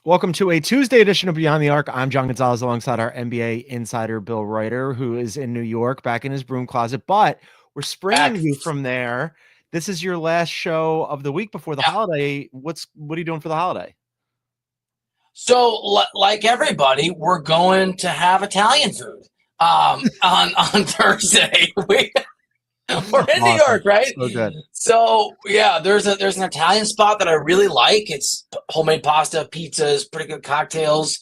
Welcome to a Tuesday edition of Beyond the Arc. I'm John Gonzalez alongside our NBA insider, Bill Ryder, who is in New York, back in his broom closet, but we're springing you from there. This is your last show of the week before the holiday. What are you doing for the holiday? So, like everybody, we're going to have Italian food on Thursday. We're in New York, right? So good. So yeah, there's an Italian spot that I really like. It's homemade pasta, pizzas, pretty good cocktails,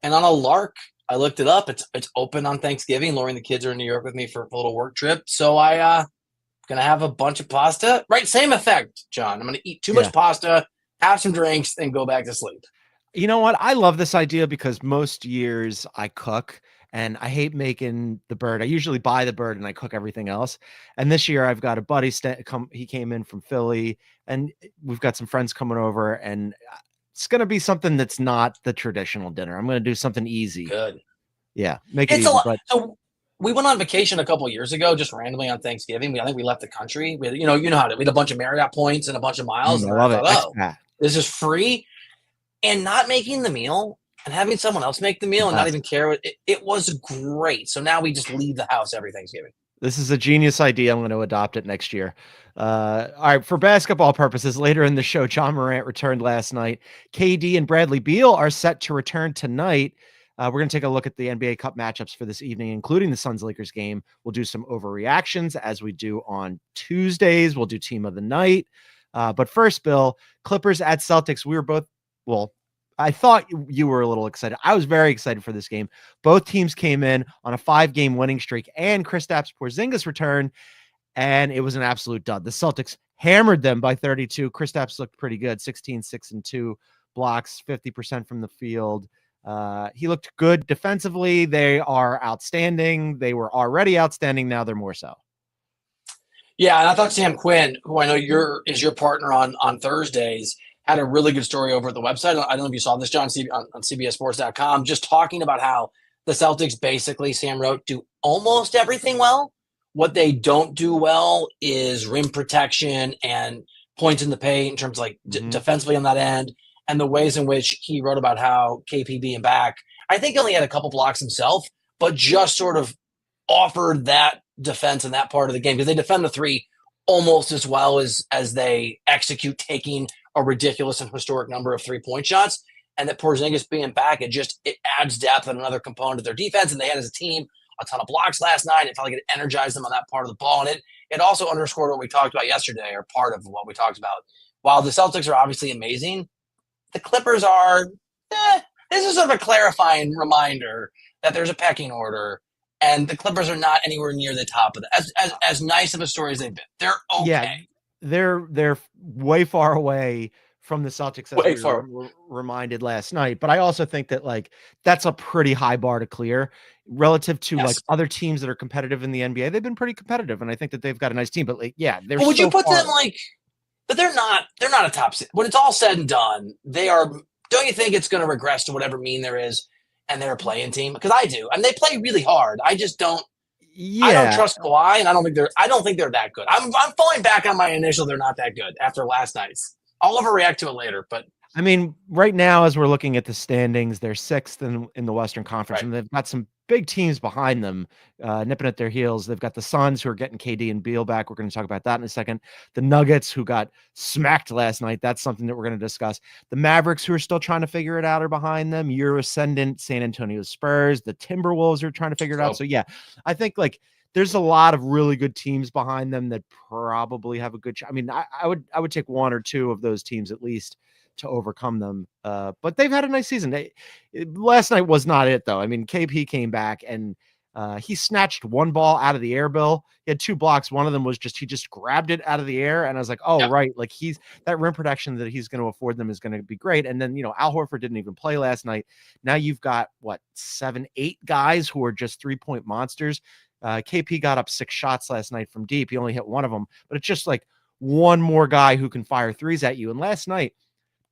and on a lark, I looked it up. It's open on Thanksgiving. Lori and the kids are in New York with me for a little work trip, so I gonna have a bunch of pasta. Right, same effect, John. I'm gonna eat too much pasta, have some drinks, and go back to sleep. You know what? I love this idea because most years I cook and I hate making the bird. I usually buy the bird and I cook everything else. And this year I've got a buddy he came in from Philly and we've got some friends coming over and it's going to be something that's not the traditional dinner. I'm going to do something easy. Good. Yeah, make it easy. So we went on vacation a couple years ago, just randomly on Thanksgiving. I think we left the country. We had, you know how we had a bunch of Marriott points and a bunch of miles. I love it. This is free. And not making the meal and having someone else make the meal and not even care. It was great. So now we just leave the house every Thanksgiving. This is a genius idea. I'm going to adopt it next year. All right. For basketball purposes, later in the show, John Morant returned last night. KD and Bradley Beal are set to return tonight. We're going to take a look at the NBA Cup matchups for this evening, including the Suns-Lakers game. We'll do some overreactions as we do on Tuesdays. We'll do team of the night. But first, Bill, Clippers at Celtics. We were both, well, I thought you were a little excited. I was very excited for this game. Both teams came in on a 5-game winning streak and Kristaps Porzingis returned, and it was an absolute dud. The Celtics hammered them by 32. Kristaps looked pretty good, 16, 6, and 2 blocks, 50% from the field. He looked good defensively. They are outstanding. They were already outstanding. Now they're more so. Yeah, and I thought Sam Quinn, who I know is your partner on Thursdays, had a really good story over at the website. I don't know if you saw this, John, on CBSSports.com, just talking about how the Celtics basically, Sam wrote, do almost everything well. What they don't do well is rim protection and points in the paint in terms of like defensively on that end, and the ways in which he wrote about how KP being back, I think he only had a couple blocks himself, but just sort of offered that defense in that part of the game because they defend the three almost as well as they execute taking a ridiculous and historic number of 3-point shots, and that Porzingis being back, it adds depth and another component of their defense. And they had as a team a ton of blocks last night. It felt like it energized them on that part of the ball, and it also underscored what we talked about yesterday, or part of what we talked about. While the Celtics are obviously amazing, the Clippers are. This is sort of a clarifying reminder that there's a pecking order, and the Clippers are not anywhere near the top of that. As nice of a story as they've been, they're okay. Yeah. They're way far away from the Celtics, as we were reminded last night. But I also think that that's a pretty high bar to clear relative to other teams that are competitive in the NBA. They've been pretty competitive, and I think that they've got a nice team. But they're. Would you put them But they're not a top six. When it's all said and done, they are. Don't you think it's going to regress to whatever mean there is, and they're a play-in team? Because I do. I mean, they play really hard. I just don't. Yeah. I don't trust Kawhi, and I don't think they're that good. I'm falling back on my initial. They're not that good after last night's. I'll overreact to it later, but I mean, right now as we're looking at the standings, they're 6th in the Western Conference, and they've got some big teams behind them, nipping at their heels. They've got the Suns, who are getting KD and Beal back. We're going to talk about that in a second. The Nuggets, who got smacked last night. That's something that we're going to discuss. The Mavericks, who are still trying to figure it out, are behind them. Your ascendant San Antonio Spurs. The Timberwolves are trying to figure it out. So yeah, I think there's a lot of really good teams behind them that probably have a good I mean, I would take one or two of those teams at least to overcome them. But they've had a nice season. Last night was not it, though. I mean, KP came back and he snatched one ball out of the air, Bill. He had 2 blocks. One of them was he just grabbed it out of the air. And I was like, oh, right. That rim protection that he's going to afford them is going to be great. And then, Al Horford didn't even play last night. Now you've got 7, 8 guys who are just 3-point monsters. KP got up 6 shots last night from deep. He only hit one of them, but it's just one more guy who can fire threes at you. And last night,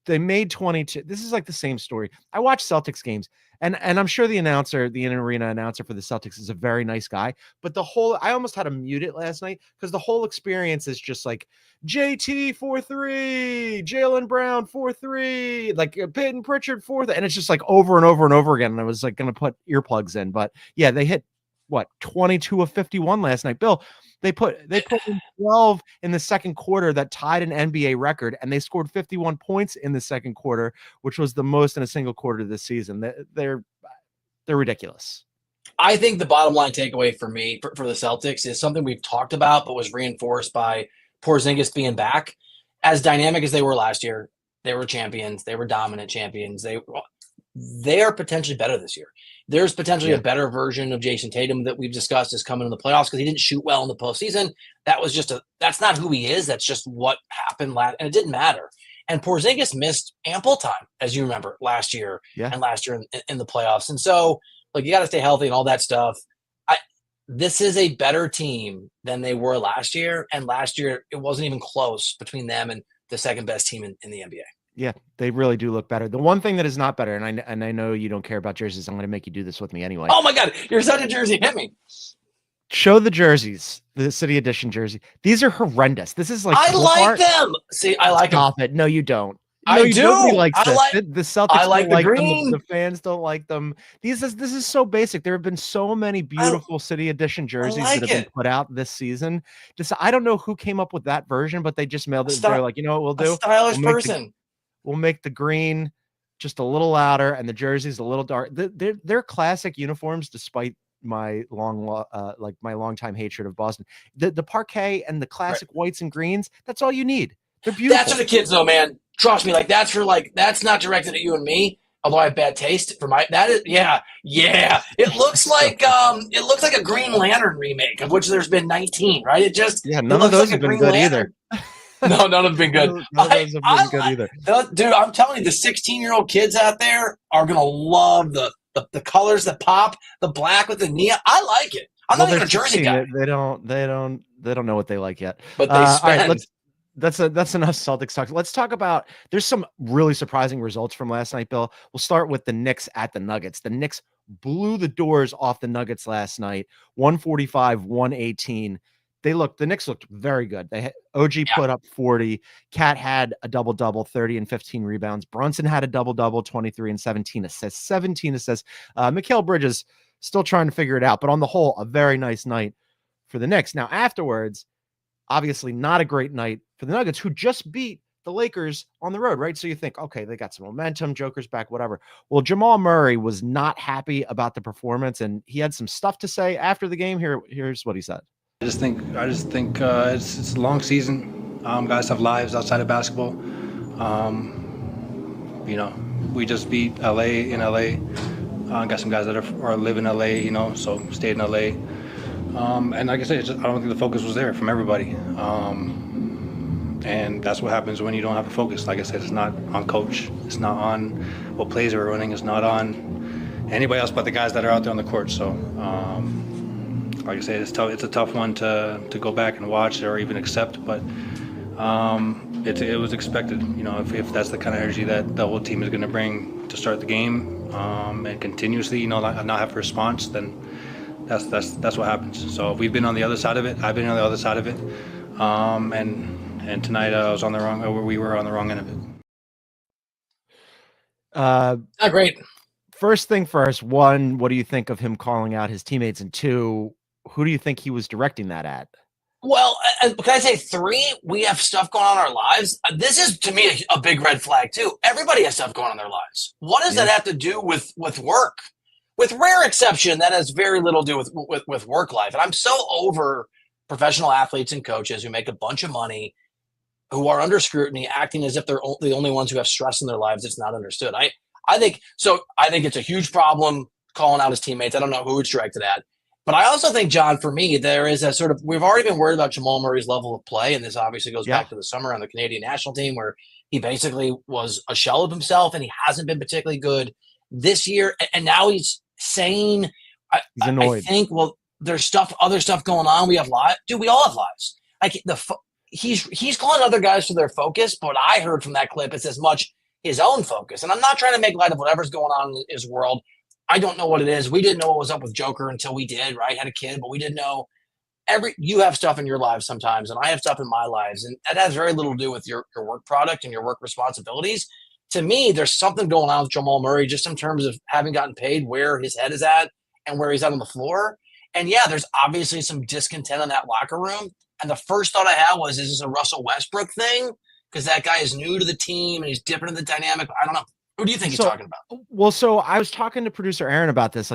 they made 22. This is like the same story. I watch Celtics games, and I'm sure the announcer, the in-arena announcer for the Celtics, is a very nice guy. But I almost had to mute it last night because the whole experience is just like JT 4-3, Jaylen Brown 4-3, like Peyton Pritchard 4, and it's just like over and over and over again. And I was like going to put earplugs in, but yeah, they hit what 22 of 51 last night. Bill, they put in 12 in the second quarter that tied an NBA record, and they scored 51 points in the second quarter, which was the most in a single quarter this season. They're ridiculous. I think the bottom line takeaway for me for the Celtics is something we've talked about, but was reinforced by Porzingis being back. As dynamic as they were last year, they were champions. They were dominant champions. They are potentially better this year. There's potentially a better version of Jason Tatum that we've discussed is coming in the playoffs because he didn't shoot well in the postseason. That's not who he is. That's just what happened and it didn't matter. And Porzingis missed ample time, as you remember, last year and last year in the playoffs. And so, you got to stay healthy and all that stuff. This is a better team than they were last year. And last year, it wasn't even close between them and the second best team in the NBA. Yeah, they really do look better. The one thing that is not better, and I know you don't care about jerseys, I'm going to make you do this with me anyway. Oh my God, you're such a jersey. Hit me. Show the jerseys, the City Edition jersey. These are horrendous. This is like I like them. See, I like them. Stop it. No, you don't. I do. Nobody likes this. The Celtics I like don't the like green. them. The fans don't like them. This is so basic. There have been so many beautiful City Edition jerseys that have been put out this season. I don't know who came up with that version, but they just mailed it. They're like, you know what we'll do? A stylish person. We'll make the green just a little louder and the jerseys a little dark. They're classic uniforms, despite my longtime hatred of Boston. The parquet and the classic whites and greens. That's all you need. They're beautiful. That's for the kids, though, man. Trust me. That's not directed at you and me. Although I have bad taste for yeah. It looks like a Green Lantern remake, of which there's been 19, right? None of those have been good either. No, none have been good. None of those have been good either. Dude, I'm telling you, the 16-year-old kids out there are gonna love the colors that pop, the black with the neon. I like it. I'm not even a jersey guy. They don't know what they like yet. But they spend. All right, that's enough Celtics talk. Let's talk about. There's some really surprising results from last night, Bill. We'll start with the Knicks at the Nuggets. The Knicks blew the doors off the Nuggets last night, 145-118. The Knicks looked very good. OG put up 40. Cat had a double-double, 30 and 15 rebounds. Brunson had a double-double, 23 and 17 assists. Mikal Bridges still trying to figure it out, but on the whole, a very nice night for the Knicks. Now, afterwards, obviously not a great night for the Nuggets, who just beat the Lakers on the road, right? So you think, okay, they got some momentum, Joker's back, whatever. Well, Jamal Murray was not happy about the performance, and he had some stuff to say after the game. Here's what he said. I just think it's a long season. Guys have lives outside of basketball. We just beat LA in LA. Got some guys that are live in LA, so stayed in LA. And like I said, I don't think the focus was there from everybody. And that's what happens when you don't have a focus. Like I said, it's not on coach. It's not on what plays are running. It's not on anybody else but the guys that are out there on the court. So. Like I say, it's tough. It's a tough one to go back and watch or even accept, but it was expected. If that's the kind of energy that the whole team is going to bring to start the game and continuously, not have a response, then that's what happens. So we've been on the other side of it. I've been on the other side of it, and tonight we were on the wrong end of it. Great. First thing first. One, what do you think of him calling out his teammates? And two, who do you think he was directing that at? Well, can I say three? We have stuff going on in our lives. This is, to me, a big red flag, too. Everybody has stuff going on in their lives. What does that have to do with work? With rare exception, that has very little to do with work life. And I'm so over professional athletes and coaches who make a bunch of money, who are under scrutiny, acting as if they're the only ones who have stress in their lives that's not understood. I think it's a huge problem calling out his teammates. I don't know who it's directed at. But I also think, John, for me, there is a sort of – we've already been worried about Jamal Murray's level of play, and this obviously goes back to the summer on the Canadian national team where he basically was a shell of himself and he hasn't been particularly good this year. And now he's saying – he's annoyed. I think, well, there's other stuff going on. We have lives. Dude, we all have lives. Like he's calling other guys to their focus, but what I heard from that clip is as much his own focus. And I'm not trying to make light of whatever's going on in his world. I don't know what it is. We didn't know what was up with Joker until we did, right? Had a kid, but we didn't know. You have stuff in your lives sometimes, and I have stuff in my lives, and that has very little to do with your work product and your work responsibilities. To me, there's something going on with Jamal Murray just in terms of having gotten paid, where his head is at and where he's at on the floor. And yeah, there's obviously some discontent in that locker room. And the first thought I had was, is this a Russell Westbrook thing? Because that guy is new to the team and he's different in the dynamic. I don't know. Who do you think he's talking about? Well, so I was talking to producer Aaron about this,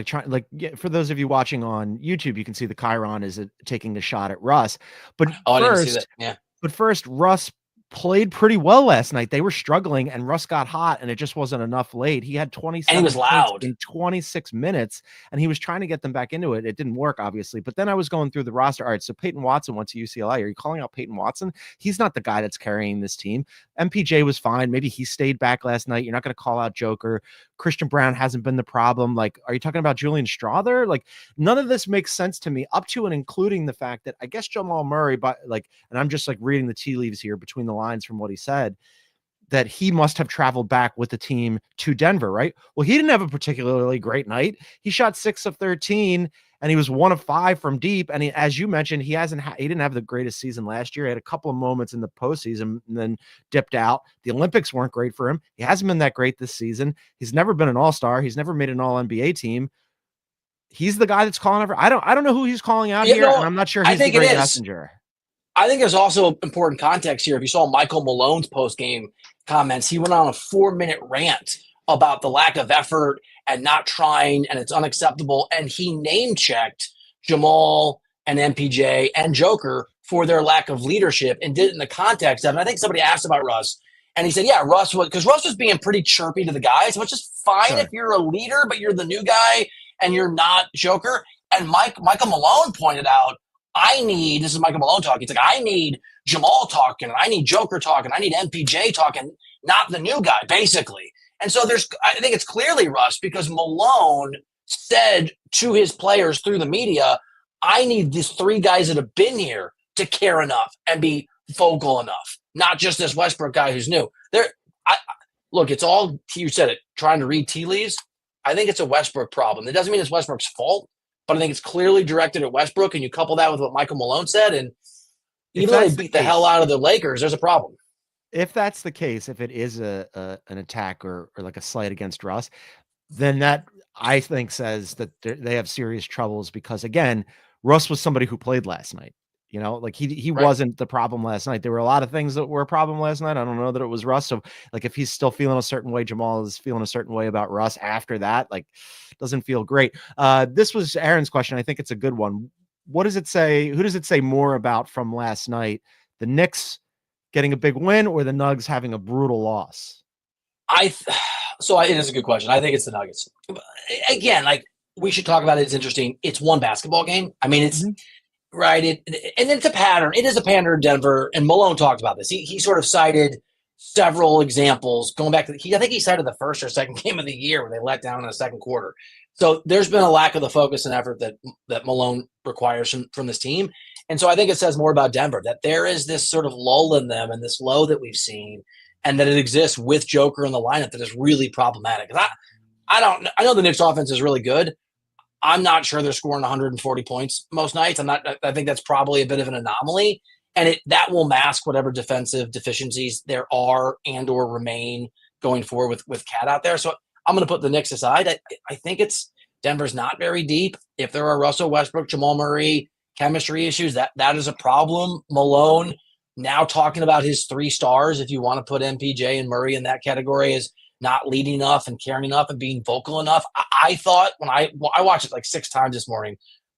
for those of you watching on YouTube, you can see the Chiron is taking a shot at Russ. But I didn't see that. Yeah. But first, Russ played pretty well last night. They were struggling, and Russ got hot, and it just wasn't enough late. He had 27 and he was loud in 26 minutes, and he was trying to get them back into it. It didn't work, obviously. But then I was going through the roster. All right, so Peyton Watson went to UCLA. Are you calling out Peyton Watson? He's not the guy that's carrying this team. MPJ was fine. Maybe he stayed back last night. You're not going to call out Joker. Christian Brown hasn't been the problem. Like, are you talking about Julian Strawther? Like, none of this makes sense to me, up to and including the fact that I guess Jamal Murray, and I'm just like reading the tea leaves here between the lines from what he said, that he must have traveled back with the team to Denver, right? Well, he didn't have a particularly great night. He shot 6 of 13, and he was 1 of 5 from deep. And as you mentioned, he didn't have the greatest season last year. He had a couple of moments in the postseason and then dipped out. The Olympics weren't great for him. He hasn't been that great this season. He's never been an all-star. He's never made an all-NBA team. He's the guy that's calling over. I don't know who he's calling out here, and I'm not sure he's the great messenger. I think there's also important context here. If you saw Michael Malone's post-game comments, he went on a 4-minute rant about the lack of effort and not trying, and it's unacceptable. And he name-checked Jamal and MPJ and Joker for their lack of leadership and did it in the context of, and I think somebody asked about Russ, and he said, yeah, Russ was being pretty chirpy to the guys, which is fine if you're a leader, but you're the new guy and you're not Joker. And Michael Malone pointed out, this is Michael Malone talking. It's like, I need Jamal talking, and I need Joker talking, I need MPJ talking, not the new guy, basically. And so I think it's clearly Russ, because Malone said to his players through the media, I need these 3 guys that have been here to care enough and be vocal enough, not just this Westbrook guy who's new. Look, it's all, you said it, trying to read tea leaves. I think it's a Westbrook problem. It doesn't mean it's Westbrook's fault, but I think it's clearly directed at Westbrook, and you couple that with what Michael Malone said, and even though they beat the hell out of the Lakers, there's a problem. If that's the case, if it is an attack or like a slight against Russ, then that, I think, says that they have serious troubles, because, again, Russ was somebody who played last night. You know, like he right. wasn't the problem last night. There were a lot of things that were a problem last night. I don't know that it was Russ. So, like, if he's still feeling a certain way, Jamal is feeling a certain way about Russ after that, like, doesn't feel great. This was Aaron's question. I think it's a good one. What does it say? Who does it say more about from last night? The Knicks getting a big win, or the Nuggets having a brutal loss? It is a good question. I think it's the Nuggets. Again, like, we should talk about it. It's interesting. It's one basketball game. I mean, it's right. And it's a pattern. It is a pattern in Denver. And Malone talked about this. He sort of cited several examples going back to I think he cited the first or second game of the year where they let down in the second quarter. So there's been a lack of the focus and effort that Malone requires from this team. And so I think it says more about Denver, that there is this sort of lull in them and this low that we've seen, and that it exists with Joker in the lineup that is really problematic. I know the Knicks offense is really good. I'm not sure they're scoring 140 points most nights. I think that's probably a bit of an anomaly, and that will mask whatever defensive deficiencies there are and or remain going forward with Cat out there. So I'm going to put the Knicks aside. I think Denver's not very deep. If there are Russell Westbrook, Jamal Murray chemistry issues, that is a problem. Malone now talking about his 3 stars, if you want to put MPJ and Murray in that category, is not leading enough and caring enough and being vocal enough. I thought when I watched it like 6 times this morning,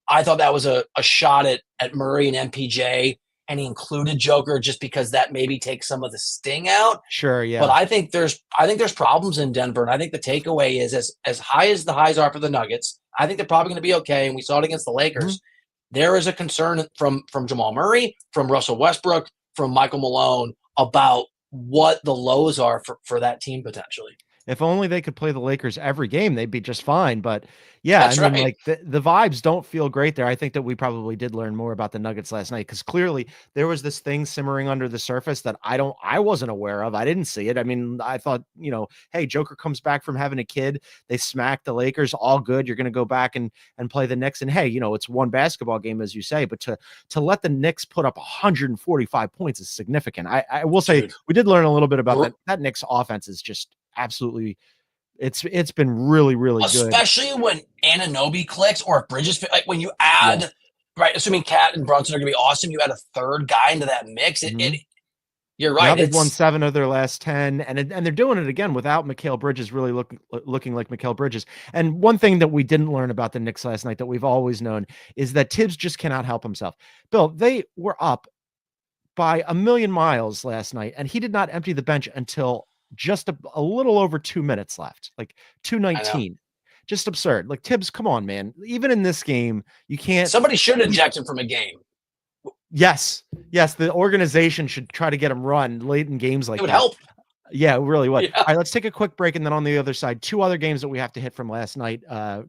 I thought that was a shot at Murray and MPJ, and he included Joker just because that maybe takes some of the sting out. Sure, yeah. But I think there's problems in Denver, and I think the takeaway is as high as the highs are for the Nuggets, I think they're probably going to be okay. And we saw it against the Lakers. There is a concern from Jamal Murray, from Russell Westbrook, from Michael Malone about what the lows are for that team potentially. If only they could play the Lakers every game, they'd be just fine. But yeah, That's I mean, right. like the vibes don't feel great there. I think that we probably did learn more about the Nuggets last night because clearly there was this thing simmering under the surface that I wasn't aware of. I didn't see it. I mean, I thought, hey, Joker comes back from having a kid. They smacked the Lakers, all good. You're going to go back and play the Knicks. And hey, it's one basketball game, as you say, but to let the Knicks put up 145 points is significant. I will say we did learn a little bit about that. That Knicks offense is just absolutely it's been really, really good. Especially when Anunoby clicks or if Bridges, like when you add, right, assuming Cat and Brunson are going to be awesome, you add a third guy into that mix. You're right. Now they've won 7 of their last 10, and they're doing it again without Mikal Bridges really looking like Mikal Bridges. And one thing that we didn't learn about the Knicks last night that we've always known is that Tibbs just cannot help himself. Bill, they were up by a million miles last night, and he did not empty the bench until just a little over 2 minutes left, like 2:19. Just absurd. Like Tibbs, come on, man. Even in this game, you can't. Somebody should eject him from a game. Yes. The organization should try to get him run late in games like that. It would help. Yeah, it really would. Yeah. All right, let's take a quick break. And then on the other side, 2 other games that we have to hit from last night.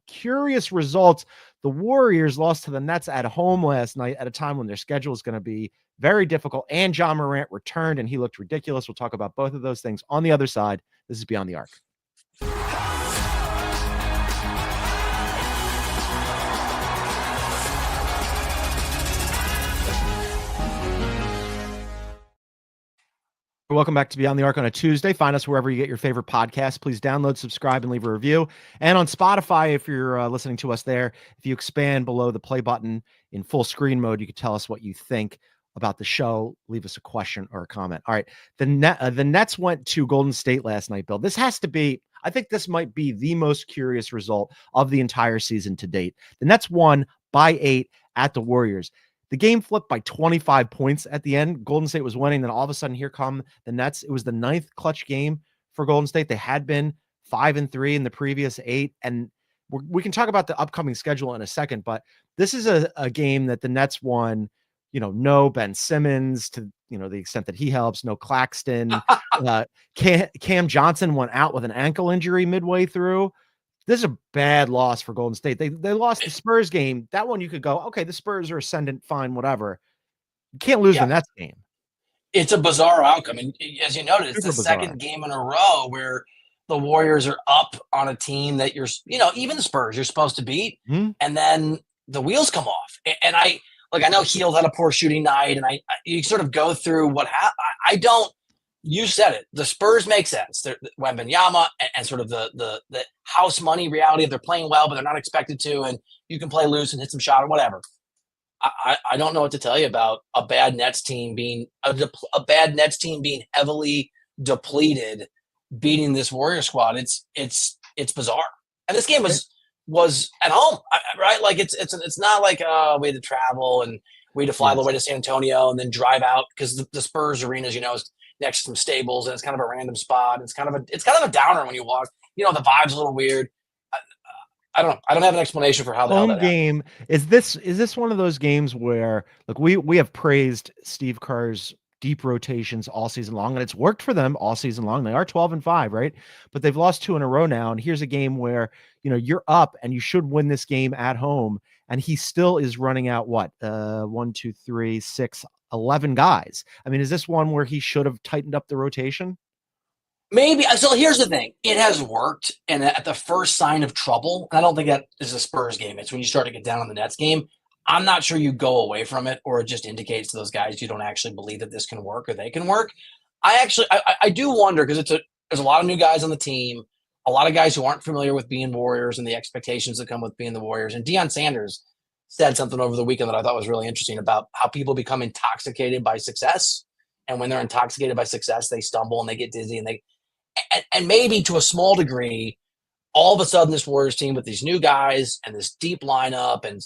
Curious results. The Warriors lost to the Nets at home last night at a time when their schedule is going to be very difficult. And John Morant returned, and he looked ridiculous. We'll talk about both of those things on the other side. This is Beyond the Arc. Welcome back to Beyond the Arc on a Tuesday. Find us wherever you get your favorite podcasts. Please download, subscribe, and leave a review. And on Spotify, if you're listening to us there, if you expand below the play button in full screen mode, you can tell us what you think about the show. Leave us a question or a comment. All right. The Nets went to Golden State last night, Bill. This has to be, I think this might be the most curious result of the entire season to date. The Nets won by 8 at the Warriors. The game flipped by 25 points at the end. Golden State was winning. Then all of a sudden, here come the Nets. It was the 9th clutch game for Golden State. They had been 5-3 in the previous 8. And we can talk about the upcoming schedule in a second, but this is a game that the Nets won. No Ben Simmons to, the extent that he helps. No Claxton. Cam Johnson went out with an ankle injury midway through. This is a bad loss for Golden State. They lost the Spurs game. That one you could go, okay, the Spurs are ascendant, fine, whatever. You can't lose the Nets game. It's a bizarre outcome. And as you noted, it's the second game in a row where the Warriors are up on a team that even the Spurs you're supposed to beat. Mm-hmm. And then the wheels come off. And I know Hield had a poor shooting night, and you sort of go through what happened. You said it. The Spurs make sense. They're Wembanyama and sort of the house money reality of they're playing well, but they're not expected to, and you can play loose and hit some shot or whatever. I don't know what to tell you about a bad Nets team being heavily depleted, beating this Warrior squad. It's bizarre. And this game was at home, right? Like it's not like we had to travel and we had to fly all the way to San Antonio and then drive out because the Spurs arena, as you know, is next to some stables, and it's kind of a random spot. It's kind of a downer when you walk. The vibe's a little weird. I don't know. I don't have an explanation for how the hell that game happened. Is this one of those games where we have praised Steve Kerr's deep rotations all season long, and it's worked for them all season long. They are 12-5, right? But they've lost 2 in a row now, and here's a game where you're up and you should win this game at home, and he still is running out 1, 2, 3, 6, 11 guys. I mean, is this one where he should have tightened up the rotation? Maybe. So here's the thing. It has worked, and at the first sign of trouble, and I don't think that is a Spurs game. It's when you start to get down on the Nets game. I'm not sure you go away from it, or it just indicates to those guys you don't actually believe that this can work or they can work. I do wonder, because there's a lot of new guys on the team, a lot of guys who aren't familiar with being Warriors and the expectations that come with being the Warriors. And Deion Sanders said something over the weekend that I thought was really interesting about how people become intoxicated by success. And when they're intoxicated by success, they stumble and they get dizzy, and maybe to a small degree, all of a sudden this Warriors team with these new guys and this deep lineup and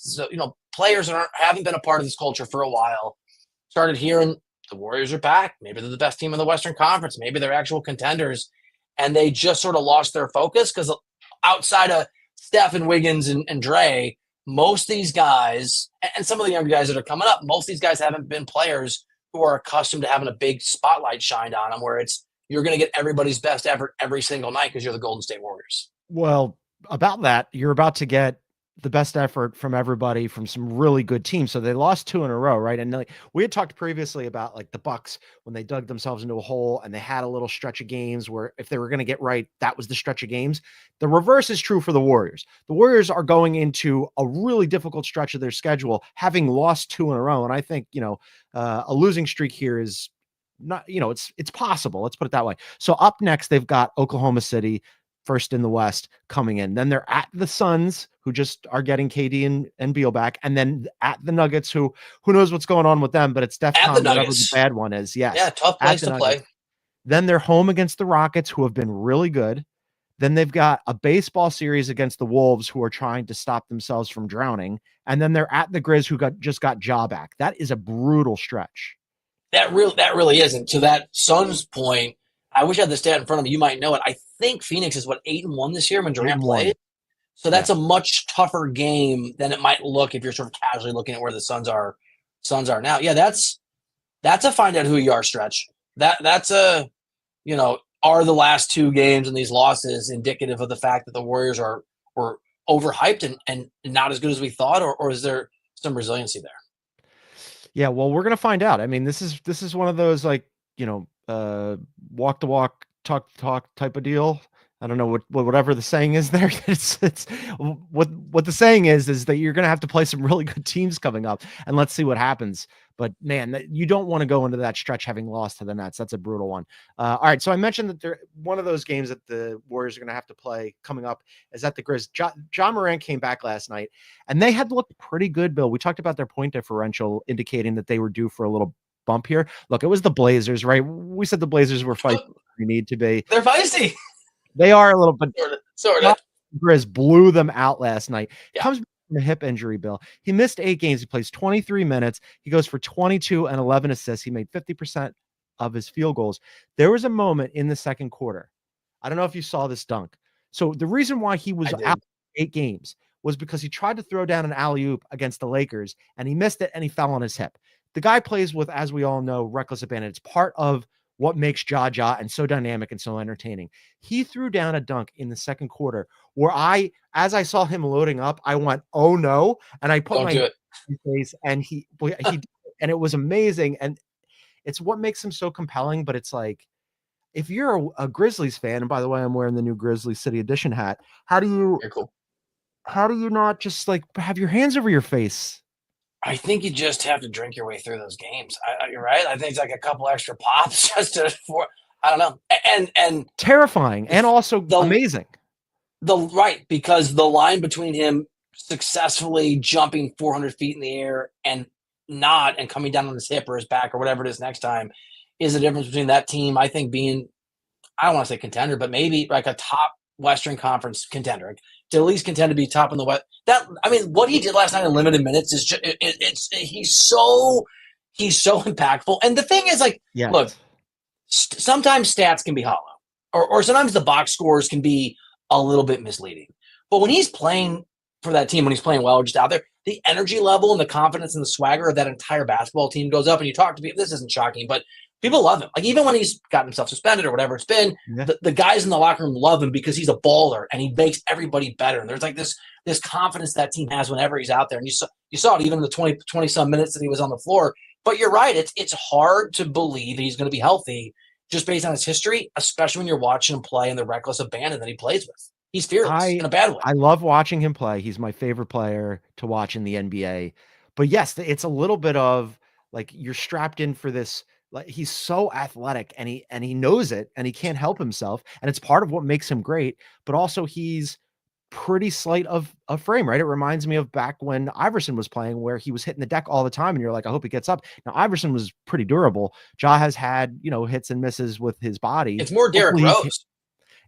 players that haven't been a part of this culture for a while started hearing the Warriors are back. Maybe they're the best team in the Western Conference. Maybe they're actual contenders. And they just sort of lost their focus because outside of Steph and Wiggins and Dre, most of these guys, and some of the younger guys that are coming up, most of these guys haven't been players who are accustomed to having a big spotlight shined on them, where it's you're going to get everybody's best effort every single night because you're the Golden State Warriors. Well, about that, you're about to get the best effort from everybody from some really good teams. So they lost 2 in a row, right? And like we had talked previously about like the Bucks when they dug themselves into a hole and they had a little stretch of games where if they were going to get right, that was the stretch of games. The reverse is true for the Warriors. The Warriors are going into a really difficult stretch of their schedule, having lost 2 in a row. And I think, a losing streak here is not, it's possible. Let's put it that way. So up next, they've got Oklahoma City, first in the West, coming in. Then they're at the Suns, who just are getting KD and Beal back, and then at the Nuggets, who knows what's going on with them, but it's DEFCON, whatever the bad one is. Yes. Yeah, tough place to play. Then they're home against the Rockets, who have been really good. Then they've got a baseball series against the Wolves, who are trying to stop themselves from drowning. And then they're at the Grizz, who just got Ja back. That is a brutal stretch. That really isn't. To that Suns point, I wish I had the stat in front of me. You might know it. I think Phoenix is 8-1 this year when Durant played. So that's a much tougher game than it might look if you're sort of casually looking at where the Suns are now. Yeah, that's a find out who you are stretch. That's a, are the last 2 games and these losses indicative of the fact that the Warriors were overhyped and not as good as we thought, or is there some resiliency there? Yeah, well, we're gonna find out. I mean, this is one of those walk the walk, talk the talk type of deal. I don't know whatever the saying is there. It's what the saying is that you're gonna have to play some really good teams coming up, and let's see what happens. But man, you don't want to go into that stretch having lost to the Nets. That's a brutal one. All right, so I mentioned that one of those games that the Warriors are going to have to play coming up is at the Grizz. Jamal Murray came back last night, and they had looked pretty good, Bill. We talked about their point differential indicating that they were due for a little bump here. Look, it was the Blazers, right? We said the Blazers were feisty. We need to be. They're feisty. They are a little bit. Sort of. Grizz blew them out last night. Yeah. Comes from a hip injury, Bill. He missed 8 games. He plays 23 minutes. He goes for 22 and 11 assists. He made 50% of his field goals. There was a moment in the second quarter. I don't know if you saw this dunk. So the reason why he was out 8 games was because he tried to throw down an alley-oop against the Lakers, and he missed it, and he fell on his hip. The guy plays with, as we all know, reckless abandon. It's part of what makes Ja and so dynamic and so entertaining. He threw down a dunk in the second quarter where as I saw him loading up, I went, oh no. And I put my hand in his face, and he and it was amazing. And it's what makes him so compelling. But it's like, if you're a Grizzlies fan, and by the way, I'm wearing the new Grizzlies City Edition hat. How do you not just like have your hands over your face? I think you just have to drink your way through those games. You're right. I think it's like a couple extra pops I don't know. And terrifying and also amazing. Because the line between him successfully jumping 400 feet in the air and coming down on his hip or his back or whatever it is next time is the difference between that team, I think, being, I don't want to say contender, but maybe like a top Western Conference contender. To at least contend to be top in the West. What he did last night in limited minutes is just he's so impactful. And the thing is, look, sometimes stats can be hollow, or sometimes the box scores can be a little bit misleading. But when he's playing for that team, when he's playing well, just out there, the energy level and the confidence and the swagger of that entire basketball team goes up. And you talk to people. This isn't shocking, but people love him. Like, even when he's got himself suspended or whatever it's been, the guys in the locker room love him because he's a baller and he makes everybody better. And there's like this confidence that team has whenever he's out there. And you saw it even in the 20 some minutes that he was on the floor. But you're right. It's hard to believe that he's going to be healthy just based on his history, especially when you're watching him play and the reckless abandon that he plays with. He's fearless in a bad way. I love watching him play. He's my favorite player to watch in the NBA. But yes, it's a little bit of like you're strapped in for this. Like, he's so athletic and he knows it and he can't help himself. And it's part of what makes him great. But also he's pretty slight of frame, right? It reminds me of back when Iverson was playing, where he was hitting the deck all the time. And you're like, I hope he gets up. Now, Iverson was pretty durable. Ja has had, hits and misses with his body. It's more Derrick Rose.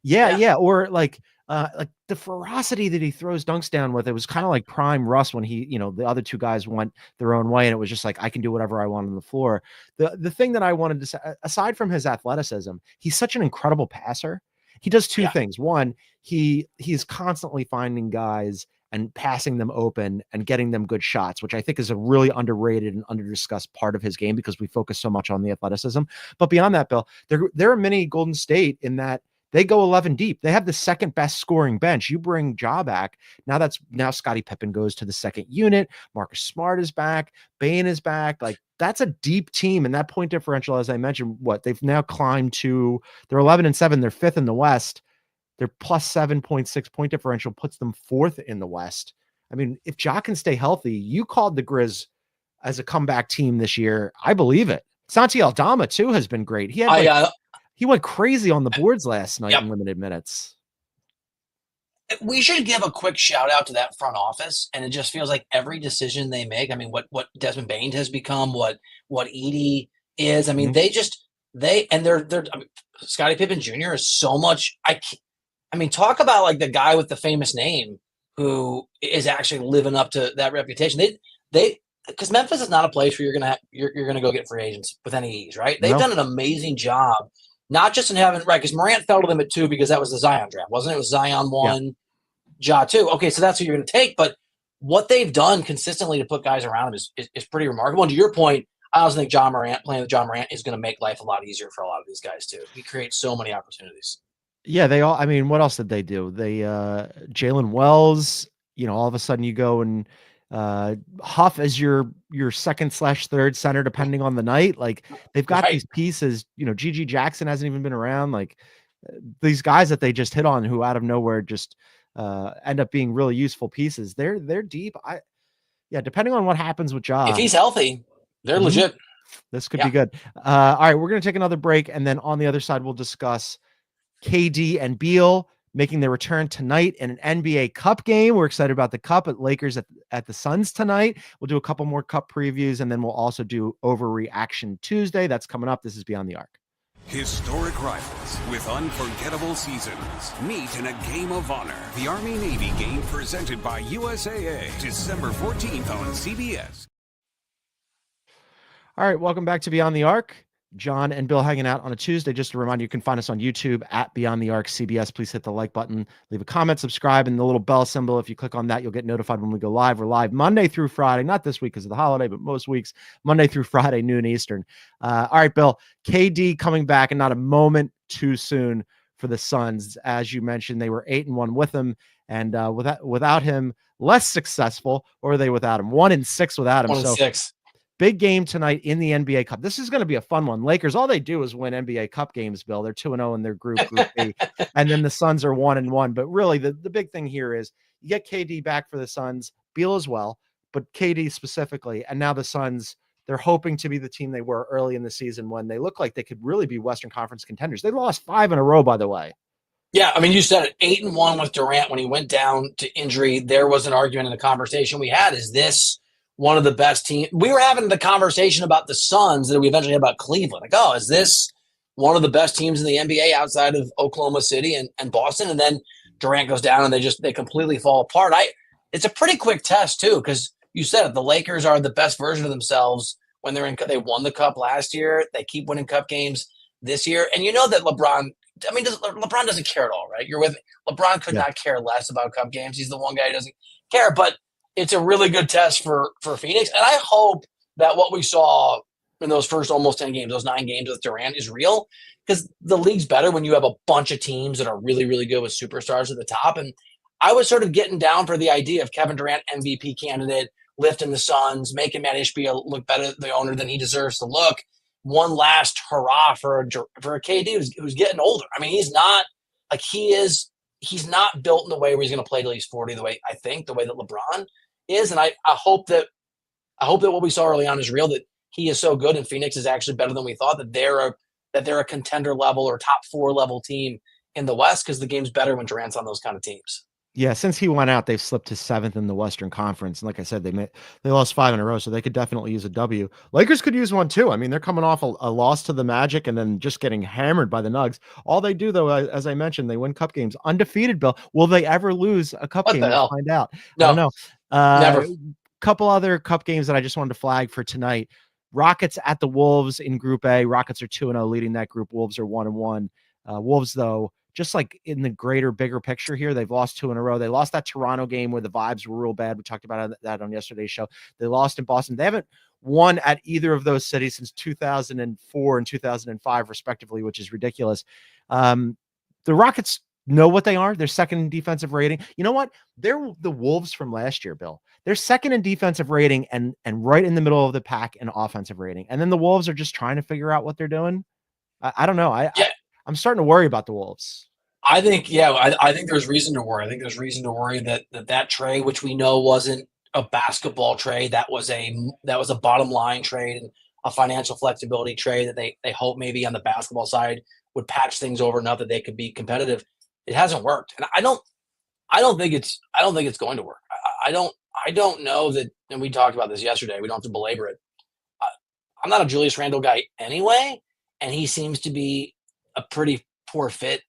Yeah. Or like the ferocity that he throws dunks down with, it was kind of like prime Russ when he, the other two guys went their own way, and it was just like, I can do whatever I want on the floor. The thing that I wanted to say, aside from his athleticism, he's such an incredible passer. He does two things. One, he's constantly finding guys and passing them open and getting them good shots, which I think is a really underrated and under-discussed part of his game because we focus so much on the athleticism. But beyond that, Bill, they're a mini Golden State in that they go 11 deep. They have the second best scoring bench. You bring Ja back. Now Scottie Pippen goes to the second unit. Marcus Smart is back. Bane is back. Like, that's a deep team. And that point differential, as I mentioned, they've now climbed to, they're 11-7. They're fifth in the West. Their plus 7.6 point differential puts them fourth in the West. I mean, if Ja can stay healthy, you called the Grizz as a comeback team this year. I believe it. Santi Aldama too has been great. He had he went crazy on the boards last night in limited minutes. We should give a quick shout out to that front office, and it just feels like every decision they make. I mean, what Desmond Bane has become, what Edie is. I mean, they're Scottie Pippen Jr. is so much. I mean, talk about like the guy with the famous name who is actually living up to that reputation. Because Memphis is not a place where you're gonna go get free agents with any ease, right? They've done an amazing job, not just in having because Morant fell to them at 2 because that was the Zion draft, wasn't it? It was Zion 1, Ja 2. Okay, so that's who you're gonna take. But what they've done consistently to put guys around him is pretty remarkable. And to your point, I also think playing with John Morant is gonna make life a lot easier for a lot of these guys too. He creates so many opportunities. Yeah, I mean, what else did they do? They Jalen Wells, all of a sudden you go and Huff as your second/third center, depending on the night. Like, they've got these pieces, GG Jackson hasn't even been around. Like, these guys that they just hit on who out of nowhere just end up being really useful pieces. They're deep. Depending on what happens with Ja. If he's healthy, they're legit. This could be good. All right, we're going to take another break. And then on the other side, we'll discuss KD and Beal making their return tonight in an NBA Cup game. We're excited about the Cup at Lakers at the Suns tonight. We'll do a couple more Cup previews, and then we'll also do Overreaction Tuesday. That's coming up. This is Beyond the Arc. Historic rivals with unforgettable seasons meet in a game of honor. The Army-Navy game presented by USAA, December 14th on CBS. All right, welcome back to Beyond the Arc. John and Bill hanging out on a Tuesday. Just a reminder, you can find us on YouTube at Beyond the Arc CBS. Please hit the like button, leave a comment, subscribe, and the little bell symbol. If you click on that, you'll get notified when we go live. We're live Monday through Friday, not this week because of the holiday, but most weeks, Monday through Friday, noon Eastern. All right, Bill, KD coming back and not a moment too soon for the Suns. As you mentioned, they were 8-1 with him, and without him, less successful. Or are they without him? 1-6 without him. 1-6. Big game tonight in the NBA Cup. This is going to be a fun one. Lakers, all they do is win NBA Cup games, Bill. They're 2-0 in their group B. And then the Suns are 1-1. But really, the big thing here is you get KD back for the Suns, Beal as well, but KD specifically. And now the Suns, they're hoping to be the team they were early in the season when they look like they could really be Western Conference contenders. They lost 5 in a row, by the way. Yeah, I mean, you said it, 8-1 with Durant when he went down to injury. There was an argument in the conversation we had. Is this one of the best teams? We were having the conversation about the Suns that we eventually had about Cleveland. Like, oh, is this one of the best teams in the NBA outside of Oklahoma City and Boston? And then Durant goes down and they completely fall apart. It's a pretty quick test too, because you said it, the Lakers are the best version of themselves when they won the Cup last year. They keep winning Cup games this year. And you know that LeBron doesn't care at all, right? You're with me. LeBron could not care less about Cup games. He's the one guy who doesn't care, but it's a really good test for Phoenix. And I hope that what we saw in those first almost 10 games, those 9 games with Durant is real, because the league's better when you have a bunch of teams that are really, really good with superstars at the top. And I was sort of getting down for the idea of Kevin Durant MVP candidate, lifting the Suns, making Matt Ishbia look better, the owner, than he deserves to look. One last hurrah for a KD who's getting older. I mean, he's not built in the way where he's going to play till he's 40, the way that LeBron is. And I hope that what we saw early on is real, that he is so good and Phoenix is actually better than we thought, that they're a contender level or top 4 level team in the West, because the game's better when Durant's on those kind of teams. Yeah, since he went out, they've slipped to 7th in the Western Conference. And like I said, they lost 5 in a row, so they could definitely use a W. Lakers could use one too. I mean, they're coming off a loss to the Magic and then just getting hammered by the Nugs. All they do, though, as I mentioned, they win Cup games. Undefeated, Bill. Will they ever lose a Cup game? We'll find out. No, I don't know. Never. Couple other Cup games that I just wanted to flag for tonight. Rockets at the Wolves in Group A. Rockets are 2-0 leading that group. Wolves are 1-1. Wolves, though, just like in the greater, bigger picture here, they've lost 2 in a row. They lost that Toronto game where the vibes were real bad. We talked about that on yesterday's show. They lost in Boston. They haven't won at either of those cities since 2004 and 2005, respectively, which is ridiculous. The Rockets know what they are. They're second in defensive rating. You know what? They're the Wolves from last year, Bill. They're second in defensive rating and right in the middle of the pack in offensive rating. And then the Wolves are just trying to figure out what they're doing. I don't know. I'm starting to worry about the Wolves. I think, I think there's reason to worry. I think there's reason to worry that trade, which we know wasn't a basketball trade, that was a bottom line trade and a financial flexibility trade that they hope maybe on the basketball side would patch things over enough that they could be competitive. It hasn't worked, and I don't think it's going to work. I don't know that, and we talked about this yesterday. We don't have to belabor it. I'm not a Julius Randle guy anyway, and he seems to be a pretty poor fit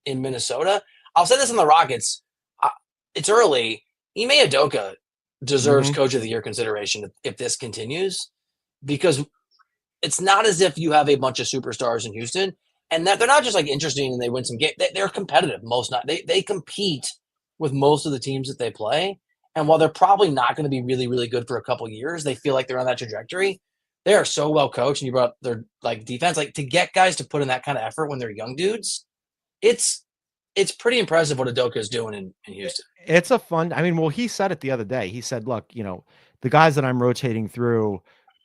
in Minnesota. I'll say this on the Rockets. It's early. Ime Udoka deserves Coach of the Year consideration if this continues, because it's not as if you have a bunch of superstars in Houston and that they're not just like interesting and they win some games. They're competitive. They compete with most of the teams that they play. And while they're probably not going to be really, really good for a couple years, they feel like they're on that trajectory. They are so well coached, and you brought up their like defense. Like, to get guys to put in that kind of effort when they're young dudes, it's pretty impressive what Udoka is doing in Houston. It's a fun. I mean, well, he said it the other day. He said, "Look, the guys that I'm rotating through,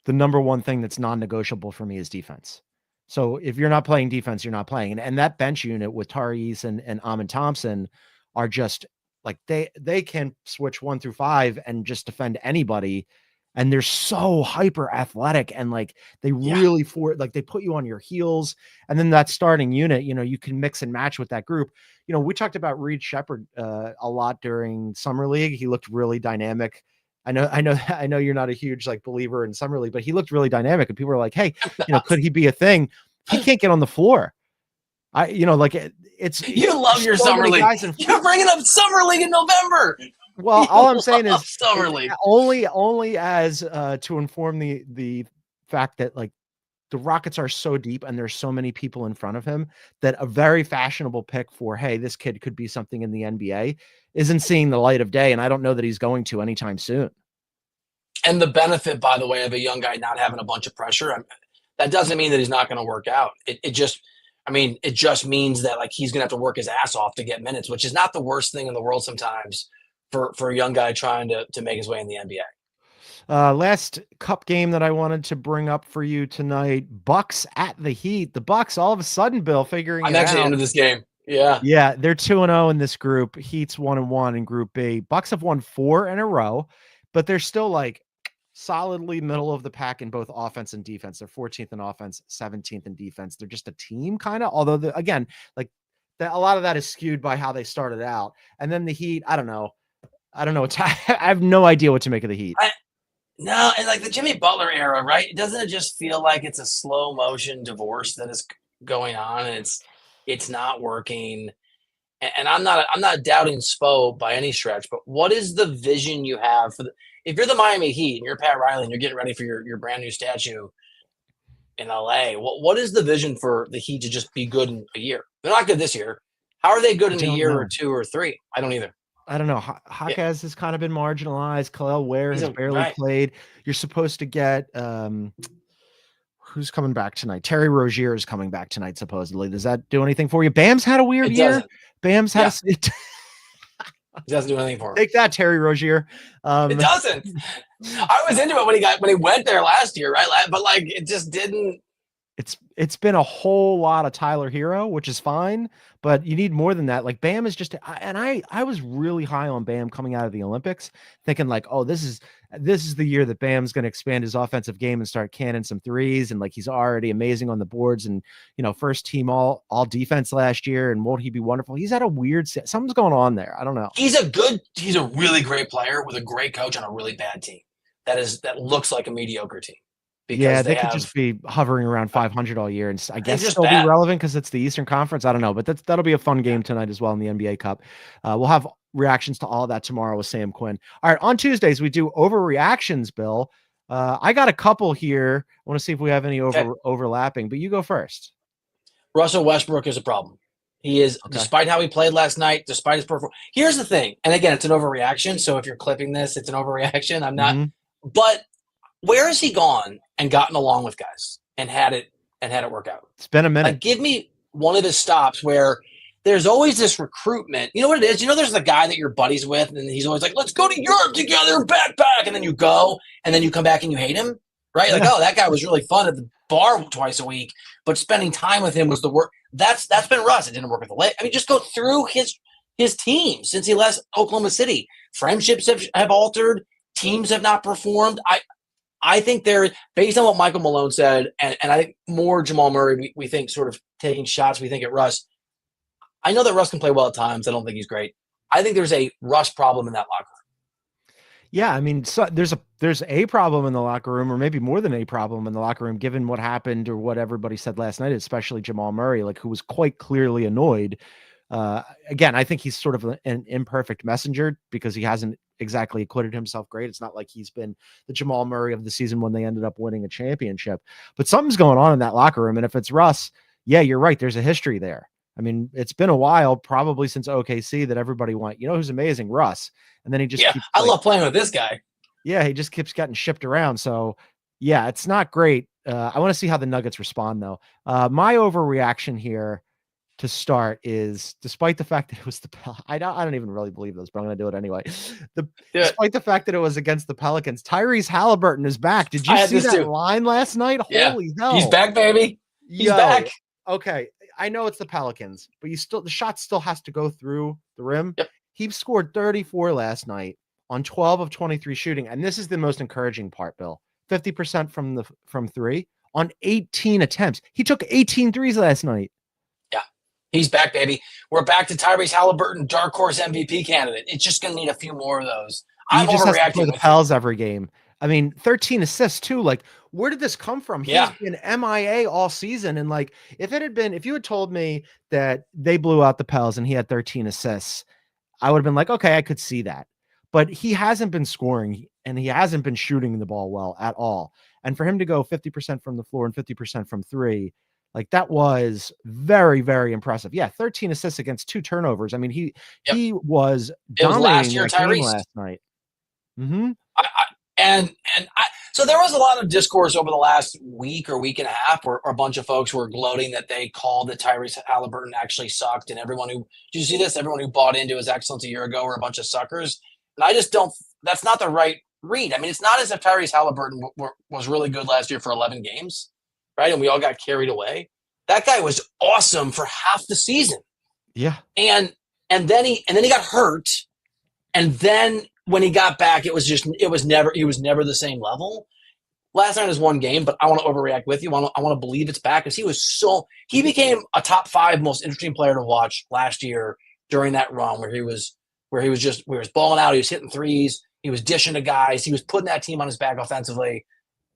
the number one thing that's non-negotiable for me is defense. So if you're not playing defense, you're not playing." And that bench unit with Tyrese and Amin Thompson are just like they can switch 1 through 5 and just defend anybody. And they're so hyper athletic, and like they really they put you on your heels. And then that starting unit, you can mix and match with that group. We talked about Reed Shepherd a lot during Summer League. He looked really dynamic. I know you're not a huge like believer in Summer League, but he looked really dynamic, and people were like, "Hey, could he be a thing?" He can't get on the floor. It's you love your Summer League. You're bringing up Summer League in November. Well, all I'm saying is Summer League. only as to inform the fact that like the Rockets are so deep and there's so many people in front of him that a very fashionable pick for, hey, this kid could be something in the NBA isn't seeing the light of day. And I don't know that he's going to anytime soon. And the benefit, by the way, of a young guy not having a bunch of pressure, that doesn't mean that he's not going to work out. It just means that like he's going to have to work his ass off to get minutes, which is not the worst thing in the world sometimes for a young guy trying to make his way in the NBA. Last cup game that I wanted to bring up for you tonight, Bucks at the Heat. The Bucks all of a sudden, Bill, I'm actually into this game. Yeah. Yeah, they're 2-0 in this group. Heat's 1-1 in Group B. Bucks have won 4 in a row, but they're still like solidly middle of the pack in both offense and defense. They're 14th in offense, 17th in defense. They're just a team kind of, although again, like a lot of that is skewed by how they started out. And then the Heat, I don't know. I have no idea what to make of the Heat. No, and like the Jimmy Butler era, right? Doesn't it just feel like it's a slow motion divorce that is going on, and it's not working? And I'm not doubting Spo by any stretch, but what is the vision you have for if you're the Miami Heat and you're Pat Riley and you're getting ready for your brand new statue in LA? What is the vision for the Heat to just be good in a year? They're not good this year. How are they good in a year or 2 or 3? I don't either. I don't know. Jaquez has kind of been marginalized. Khalil Ware has barely played. You're supposed to get who's coming back tonight? Terry Rozier is coming back tonight, supposedly. Does that do anything for you? Bam's had a weird year. Doesn't. Bam's had it doesn't do anything for him. Take that, Terry Rozier. It doesn't. I was into it when he went there last year, right? But like it just didn't. It's been a whole lot of Tyler Hero, which is fine, but you need more than that. Like Bam is just, and I was really high on Bam coming out of the Olympics, thinking like, oh, this is the year that Bam's going to expand his offensive game and start canning some threes, and like he's already amazing on the boards, and first team all defense last year, and won't he be wonderful? He's had a weird something's going on there. I don't know. He's a really great player with a great coach on a really bad team. That looks like a mediocre team. Yeah, they could just be hovering around 500 all year, and I guess still be relevant because it's the Eastern Conference. I don't know, but that'll be a fun game tonight as well in the NBA Cup. We'll have reactions to all of that tomorrow with Sam Quinn. All right, on Tuesdays we do overreactions. Bill, I got a couple here. I want to see if we have any overlapping, but you go first. Russell Westbrook is a problem. He is, Okay. despite how he played last night, despite his performance. Here's the thing, and again, it's an overreaction. So if you're clipping this, it's an overreaction. I'm not. But where has he gone and gotten along with guys and had it work out? It's been a minute. Like, give me one of his stops where there's always this recruitment. You know what it is? You know, there's the guy that you're buddies with, and he's always like, "Let's go to Europe together, backpack," and then you go, and then you come back and you hate him, right? Like, oh, that guy was really fun at the bar twice a week, but spending time with him was the work. That's been Russ. It didn't work with the Lakers. I mean, just go through his team since he left Oklahoma City. Friendships have altered. Teams have not performed. I think they're, based on what Michael Malone said, and I think more Jamal Murray, we think sort of taking shots, we think at Russ. I know that Russ can play well at times. I don't think he's great. I think there's a Russ problem in that locker room. Yeah, I mean, so there's a problem in the locker room, or maybe more than a problem in the locker room, given what happened or what everybody said last night, especially Jamal Murray, like, who was quite clearly annoyed. Again, I think he's sort of an imperfect messenger because he hasn't exactly acquitted himself great. It's not like he's been the Jamal Murray of the season when they ended up winning a championship, but something's going on in that locker room. And if it's Russ, yeah, you're right. There's a history there. I mean, it's been a while, probably since OKC, that everybody went, you know, who's amazing? Russ. And then he just, keeps, I love playing with this guy. Yeah. He just keeps getting shipped around. So yeah, it's not great. I want to see how the Nuggets respond though. My overreaction here to start is, despite the fact that it was I don't even really believe this, but I'm going to do it anyway. Despite the fact that it was against the Pelicans, Tyrese Halliburton is back. Did you see that line last night? Yeah. Holy hell. He's back, baby. He's back. Okay. I know it's the Pelicans, but the shot still has to go through the rim. Yep. He scored 34 last night on 12 of 23 shooting. And this is the most encouraging part, Bill. 50% from three on 18 attempts. He took 18 threes last night. Yeah. He's back, baby. We're back to Tyrese Halliburton, dark horse MVP candidate. It's just going to need a few more of those. I'm overreacting to the Pels every game. I mean, 13 assists too. Like, where did this come from? He's been MIA all season. And like, if you had told me that they blew out the Pels and he had 13 assists, I would have been like, okay, I could see that. But he hasn't been scoring and he hasn't been shooting the ball well at all. And for him to go 50% from the floor and 50% from three, like, that was very, very impressive. Yeah. 13 assists against 2 turnovers. I mean, he was dominating last night. Mm-hmm. So there was a lot of discourse over the last week or week and a half where a bunch of folks were gloating that they called that Tyrese Halliburton actually sucked. And everyone who, did you see this? Everyone who bought into his excellence a year ago were a bunch of suckers. And I just don't, that's not the right read. I mean, it's not as if Tyrese Halliburton was really good last year for 11 games, right? And we all got carried away. That guy was awesome for half the season. Yeah. And then he got hurt. And then when he got back, he was never the same level. Last night is one game, but I want to overreact with you. I want to believe it's back because he became a top 5 most interesting player to watch last year during that run where he was balling out. He was hitting threes. He was dishing to guys. He was putting that team on his back offensively.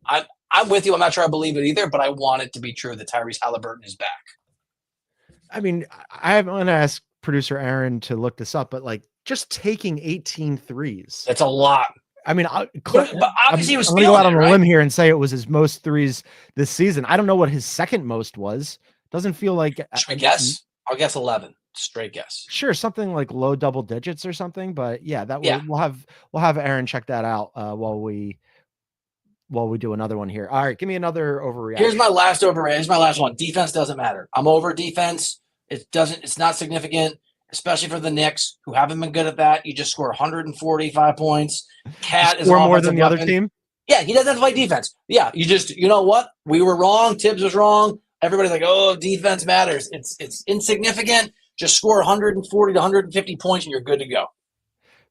I'm with you. I'm not sure I believe it either, but I want it to be true that Tyrese Halliburton is back. I mean, I'm going to ask producer Aaron to look this up, but like, just taking 18 threes. That's a lot. I mean, but obviously he was I'm going to go out on a limb here and say it was his most threes this season. I don't know what his second most was. Doesn't feel like. Should I guess? I'll guess 11. Straight guess. Sure, something like low double digits or something. But yeah, we'll have Aaron check that out while we do another one here. All right, give me another overreaction. Here's my last overreaction. Here's my last one. Defense doesn't matter. I'm over defense. It's not significant, especially for the Knicks, who haven't been good at that. You just score 145 points. Cat is more than the other team. Yeah, he doesn't have to play defense. Yeah, you know what? We were wrong. Tibbs was wrong. Everybody's like, oh, defense matters. It's insignificant. Just score 140 to 150 points and you're good to go.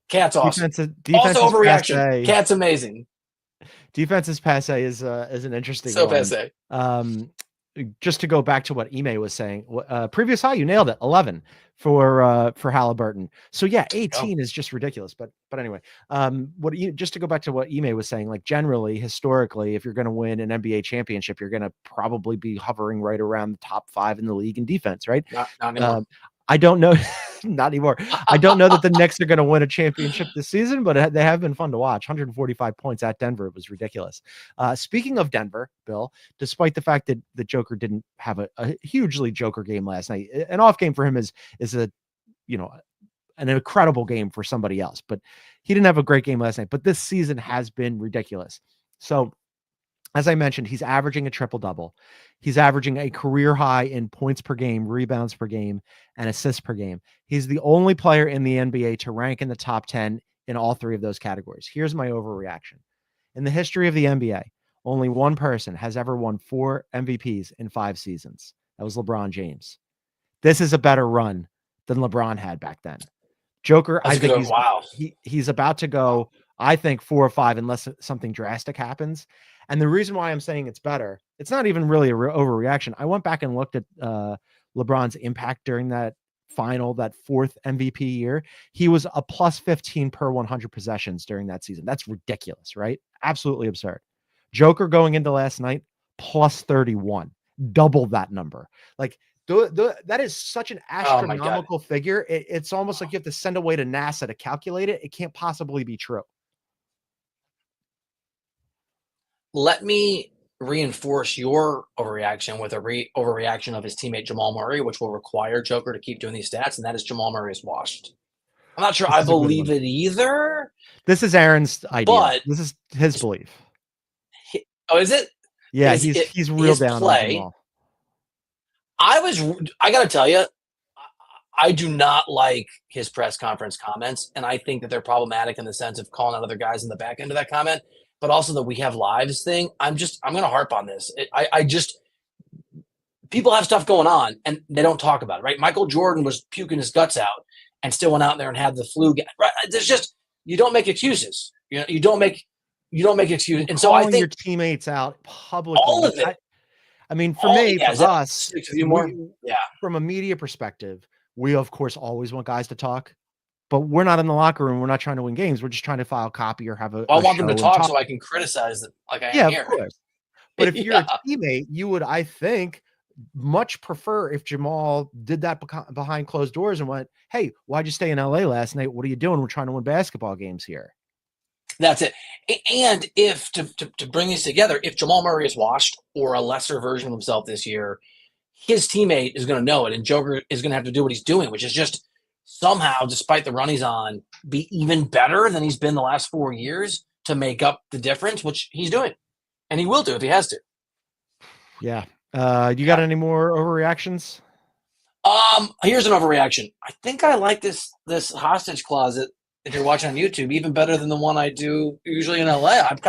Cat's awesome. Defense also overreaction. Passe. Cat's amazing. Defense's passe is an interesting one. Passe. Just to go back to what Ime was saying, previous high, you nailed it, 11 for Halliburton. So yeah, 18 is just ridiculous. But anyway, just to go back to what Ime was saying, like, generally, historically, if you're going to win an NBA championship, you're going to probably be hovering right around the top 5 in the league in defense, right? Not anymore. I don't know, not anymore. I don't know that the Knicks are going to win a championship this season, but they have been fun to watch. 145 points at Denver. It was ridiculous. Speaking of Denver, Bill, despite the fact that the Joker didn't have a hugely Joker game last night, an off game for him is a, an incredible game for somebody else, but he didn't have a great game last night. But this season has been ridiculous. So, as I mentioned, he's averaging a triple-double. He's averaging a career high in points per game, rebounds per game, and assists per game. He's the only player in the NBA to rank in the top 10 in all three of those categories. Here's my overreaction. In the history of the NBA, only one person has ever won 4 MVPs in 5 seasons. That was LeBron James. This is a better run than LeBron had back then. Joker, I think he's about to go, I think, 4 or 5 unless something drastic happens. And the reason why I'm saying it's better, it's not even really an overreaction. I went back and looked at LeBron's impact during that final, that 4th MVP year. He was a plus 15 per 100 possessions during that season. That's ridiculous, right? Absolutely absurd. Joker going into last night, plus 31, double that number. Like, that is such an astronomical figure. It's almost like you have to send away to NASA to calculate it. It can't possibly be true. Let me reinforce your overreaction with a overreaction of his teammate Jamal Murray, which will require Joker to keep doing these stats, and that is Jamal Murray is washed. I'm not sure I believe it either. This is Aaron's idea. But this is his belief. Is it? Yeah, he's real down on Jamal. I got to tell you, I do not like his press conference comments, and I think that they're problematic in the sense of calling out other guys in the back end of that comment. But also the we have lives thing. I'm going to harp on this. People have stuff going on and they don't talk about it, right? Michael Jordan was puking his guts out and still went out there and had the flu. Right? There's just, you don't make excuses. You don't make excuses. And so I think your teammates out publicly. All of it. I mean, for me, for us, from a media perspective, we of course always want guys to talk. But we're not in the locker room. We're not trying to win games. We're just trying to file copy or have a. I want them to talk so I can criticize them like I am here. Of course. But if you're a teammate, you would, I think, much prefer if Jamal did that behind closed doors and went, "Hey, why'd you stay in LA last night? What are you doing? We're trying to win basketball games here." That's it. And if to bring these together, if Jamal Murray is washed or a lesser version of himself this year, his teammate is going to know it, and Joker is going to have to do what he's doing, which is just somehow, despite the run he's on, be even better than he's been the last 4 years to make up the difference, which he's doing. And he will do if he has to. Yeah. You got any more overreactions? Here's an overreaction. I think I like this hostage closet, if you're watching on YouTube, even better than the one I do usually in LA. It's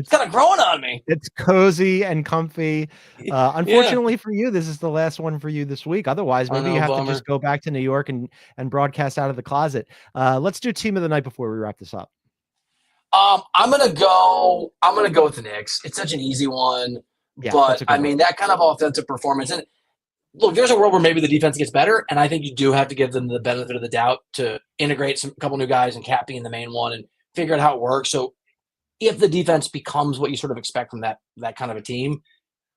kind of growing on me. It's cozy and comfy. Unfortunately for you, this is the last one for you this week. Otherwise, maybe you have to just go back to New York and broadcast out of the closet. Let's do team of the night before we wrap this up. I'm gonna go with the Knicks. It's such an easy one, but I mean that kind of offensive performance. And look, there's a world where maybe the defense gets better, and I think you do have to give them the benefit of the doubt to integrate a couple new guys and Cat being the main one and figure out how it works. So if the defense becomes what you sort of expect from that kind of a team,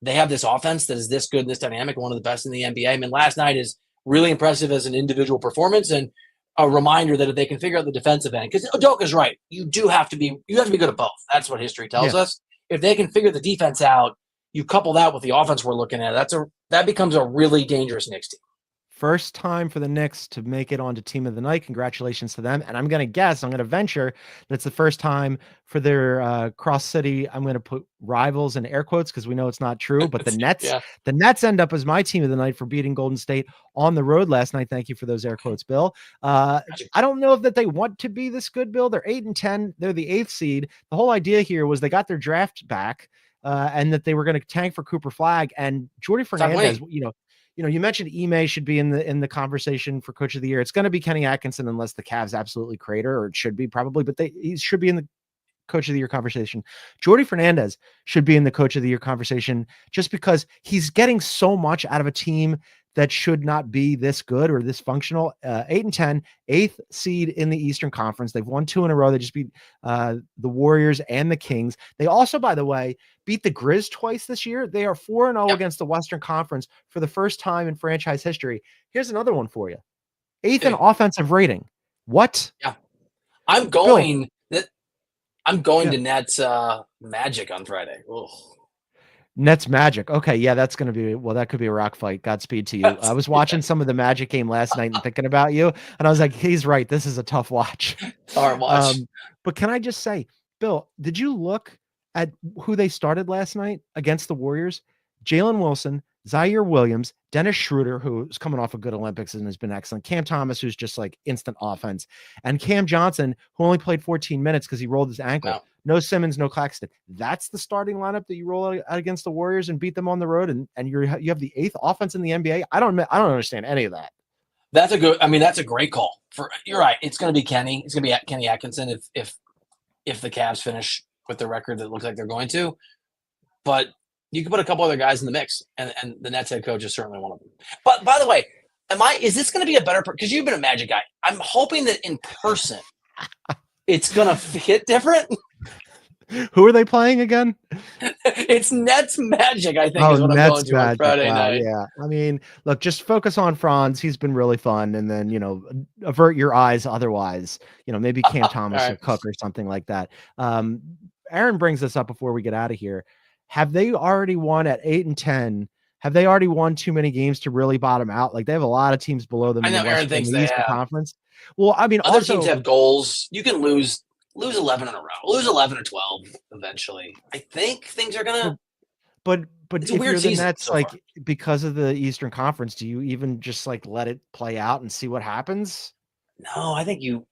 they have this offense that is this good and this dynamic, one of the best in the NBA. I mean, last night is really impressive as an individual performance and a reminder that if they can figure out the defensive end, because Udoka's right, you have to be good at both. That's what history tells us. If they can figure the defense out, you couple that with the offense we're looking at, that becomes a really dangerous Knicks team. First time for the Knicks to make it onto Team of the Night. Congratulations to them. And I'm going to venture that it's the first time for their cross city. I'm going to put rivals in air quotes because we know it's not true, but the Nets, the Nets end up as my Team of the Night for beating Golden State on the road last night. Thank you for those air quotes, Bill. I don't know if they want to be this good, Bill. They're 8-10. They're the 8th seed. The whole idea here was they got their draft back and that they were going to tank for Cooper Flagg and Jordy Fernandez, you mentioned Ime should be in the conversation for Coach of the Year. It's going to be Kenny Atkinson unless the Cavs absolutely crater, or it should be probably, but he should be in the Coach of the Year conversation. Jordy Fernandez should be in the Coach of the Year conversation just because he's getting so much out of a team that should not be this good or this functional. 8-10, 8th seed in the Eastern Conference. They've won 2 in a row. They just beat the Warriors and the Kings. They also, by the way, beat the Grizz twice this year. They are 4-0 against the Western Conference for the first time in franchise history. Here's another one for you. 8th in offensive rating. What? Yeah. I'm going to Nets Magic on Friday. Ugh. Nets Magic. Okay, yeah, that's going to be, well, that could be a rock fight. Godspeed to you. I was watching some of the Magic game last night and thinking about you, and I was like, he's right. This is a tough watch. Hard watch. But can I just say, Bill, did you look at who they started last night against the Warriors? Jalen Wilson, Zaire Williams, Dennis Schroeder, who's coming off a good Olympics and has been excellent, Cam Thomas, who's just like instant offense, and Cam Johnson, who only played 14 minutes because he rolled his ankle. Wow. No Simmons, no Claxton. That's the starting lineup that you roll out against the Warriors and beat them on the road, and you have the 8th offense in the NBA. I don't understand any of that. That's a great call. You're right. It's going to be Kenny. It's going to be Kenny Atkinson if the Cavs finish with the record that looks like they're going to. But you can put a couple other guys in the mix, and the Nets head coach is certainly one of them. But by the way, is this going to be a better? Because you've been a Magic guy. I'm hoping that in person, it's going to hit different. Who are they playing again? It's Nets Magic, I think, is what I'm going to on Friday night. Yeah. I mean, look, just focus on Franz. He's been really fun. And then, avert your eyes otherwise. Maybe Cam Thomas or Cook or something like that. Aaron brings this up before we get out of here. Have they already won at 8 and 10? Have they already won too many games to really bottom out? Like, they have a lot of teams below them in the Eastern Conference. Well, I mean, other teams have goals. You can lose 11 in a row, lose 11 or 12 eventually. I think things are gonna. But it's if a weird you're the Nets, so like, because of the Eastern Conference, do you even just like let it play out and see what happens? No, I think you.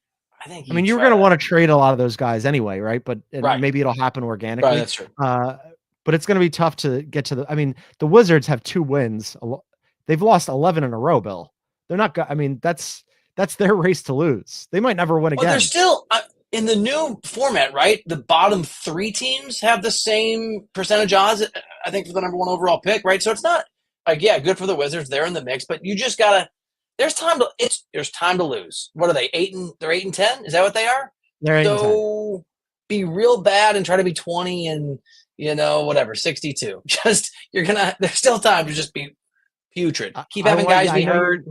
I mean, you're going to want to trade a lot of those guys anyway, right? But maybe it'll happen organically. Right, that's true. But it's going to be tough to get to the. I mean, the Wizards have 2 wins. They've lost 11 in a row, Bill. They're not. I mean, that's their race to lose. They might never win again. Well, they're still in the new format, right? The bottom 3 teams have the same percentage odds, I think, for the number 1 overall pick, right? So it's not like, yeah, good for the Wizards. They're in the mix, but you just gotta. There's time to lose. What are they? 8 and 10? Is that what they are? They're 8 and 10. So be real bad and try to be 20 and 62. Just there's still time to just be putrid. Keep having guys be hurt.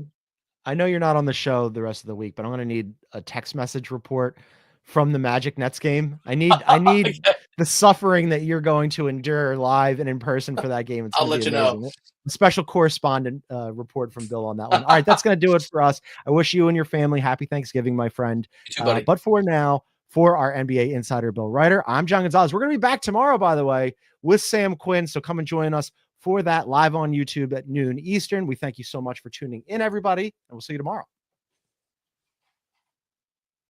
I know you're not on the show the rest of the week, but I'm going to need a text message report from the Magic Nets game. I need the suffering that you're going to endure live and in person for that game. I'll let you know. A special correspondent report from Bill on that one. All right, that's going to do it for us. I wish you and your family happy Thanksgiving, my friend. You too, buddy. But for now, for our NBA insider Bill Ryder, I'm John Gonzalez. We're going to be back tomorrow, by the way, with Sam Quinn. So come and join us for that live on YouTube at noon Eastern. We thank you so much for tuning in, everybody, and we'll see you tomorrow.